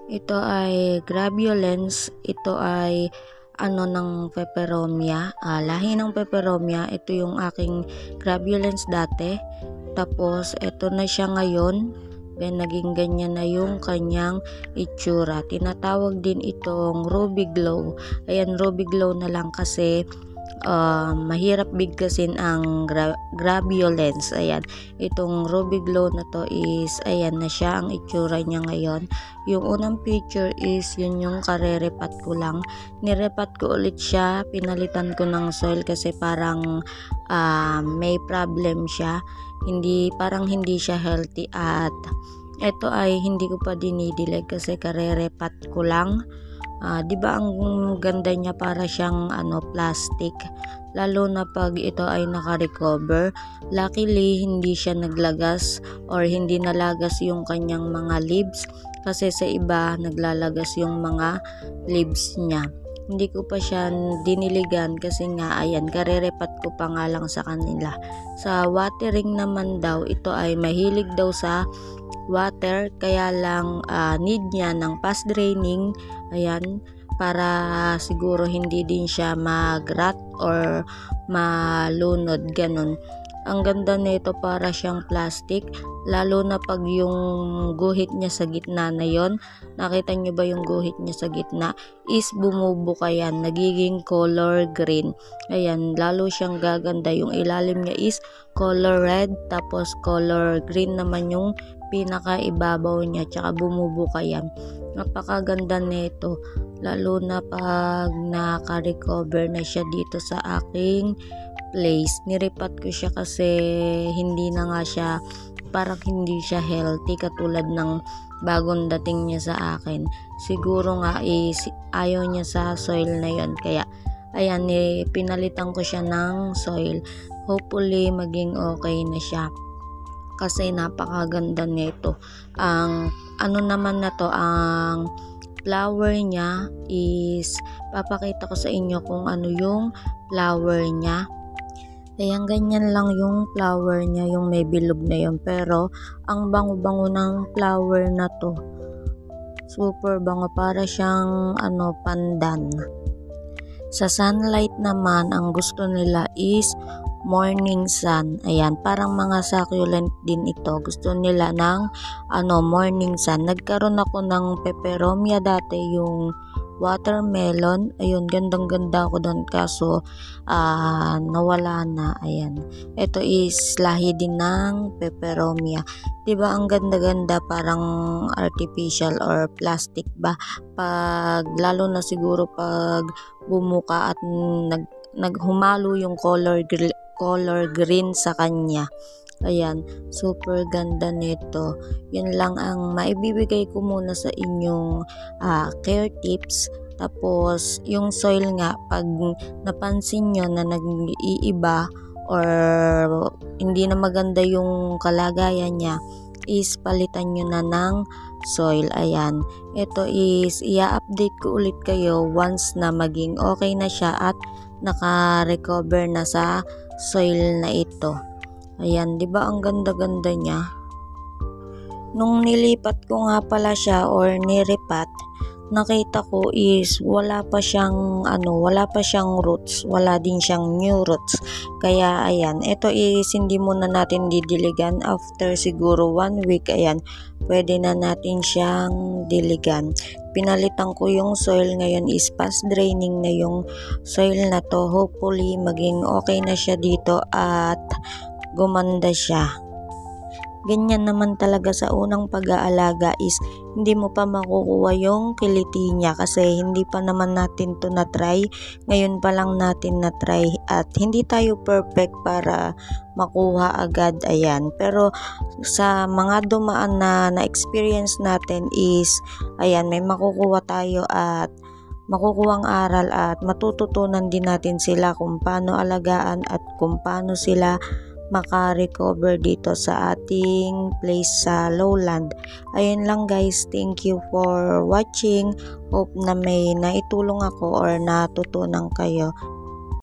Ito ay Graveolens. Ito ay ng peperomia. Lahi ng peperomia. Ito yung aking Graveolens dati. Tapos ito na siya ngayon. Naging ganyan na yung kanyang itsura. Tinatawag din itong Ruby Glow. Ayan, Ruby Glow na lang kasi mahirap bigkasin ang Graveolens. Ayan, itong Ruby Glow na to is ayan na siya ang itsura niya ngayon. Yung unang picture is yun yung karerepat ko lang. Nirepat ko ulit siya, pinalitan ko ng soil kasi parang may problem siya. Parang hindi siya healthy, at ito ay hindi ko pa dinidilig kasi karerepat ko lang. Di ba ang ganda niya, para siyang plastic, lalo na pag ito ay naka-recover. Luckily hindi siya naglagas or hindi nalagas yung kanyang mga leaves, kasi sa iba naglalagas yung mga leaves niya. Hindi ko pa siya diniligan kasi nga ayan, karerepat ko pa nga lang sa kanila. Sa watering naman daw, ito ay mahilig daw sa water, kaya lang need niya ng fast draining. Ayan, para siguro hindi din siya mag-rot or malunod, ganun. Ang ganda nito, para siyang plastic, lalo na pag yung guhit niya sa gitna na yon. Nakita nyo ba yung guhit niya sa gitna? Is bumubuka yan, nagiging color green. Ayan, lalo siyang gaganda. Yung ilalim niya is color red, tapos color green naman yung pinaka-ibabaw niya, tsaka bumubuka yan. Napakaganda nito, lalo na pag naka-recover na siya dito sa aking place. Niripat ko siya kasi hindi na nga siya, parang hindi siya healthy katulad ng bagong dating niya sa akin. Siguro nga ayaw niya sa soil na yon, kaya ayan, pinalitan ko siya ng soil. Hopefully maging okay na siya kasi napakaganda nito. Ang naman na to, ang flower niya is, papakita ko sa inyo kung ano yung flower niya. Ayan, ganyan lang yung flower niya, yung may bilog na yun. Pero ang bango-bango ng flower na to, super bango, para siyang pandan. Sa sunlight naman, ang gusto nila is morning sun. Ayan, parang mga succulent din ito, gusto nila ng morning sun. Nagkaroon ako ng peperomia dati, yung watermelon. Ayun, gandang-ganda ako doon, kaso nawala na. Ayan, ito is lahi din ng peperomia. Diba ang ganda-ganda, parang artificial or plastic ba? Lalo na siguro pag bumuka at naghumalo yung color green sa kanya. Ayan, super ganda nito. Yun lang ang maibibigay ko muna sa inyong care tips. Tapos yung soil nga, pag napansin nyo na nag-iiba or hindi na maganda yung kalagayan niya, is palitan nyo na ng soil. Ayan, ito is i-update ko ulit kayo once na maging okay na siya at naka-recover na sa soil na ito. Ayan, 'di ba ang ganda-ganda niya? Nung nilipat ko nga pala siya or niripat, nakita ko is wala pa siyang roots, wala din siyang new roots. Kaya ayan, ito is hindi muna natin didiligan. After siguro 1 week, ayan, pwede na natin siyang diligan. Pinalitan ko yung soil ngayon, is fast draining na yung soil na to. Hopefully maging okay na siya dito at gumanda siya. Ganyan naman talaga sa unang pag-aalaga, is hindi mo pa makukuha yung kiliti niya kasi hindi pa naman natin to na-try. Ngayon pa lang natin na-try at hindi tayo perfect para makuha agad. Ayan, pero sa mga dumaan na experience natin is ayan, may makukuha tayo at makukuhang aral, at matututunan din natin sila kung paano alagaan at kung paano sila maka-recover dito sa ating place sa lowland. Ayun lang guys, thank you for watching. Hope na may naitulong ako or natutunan kayo.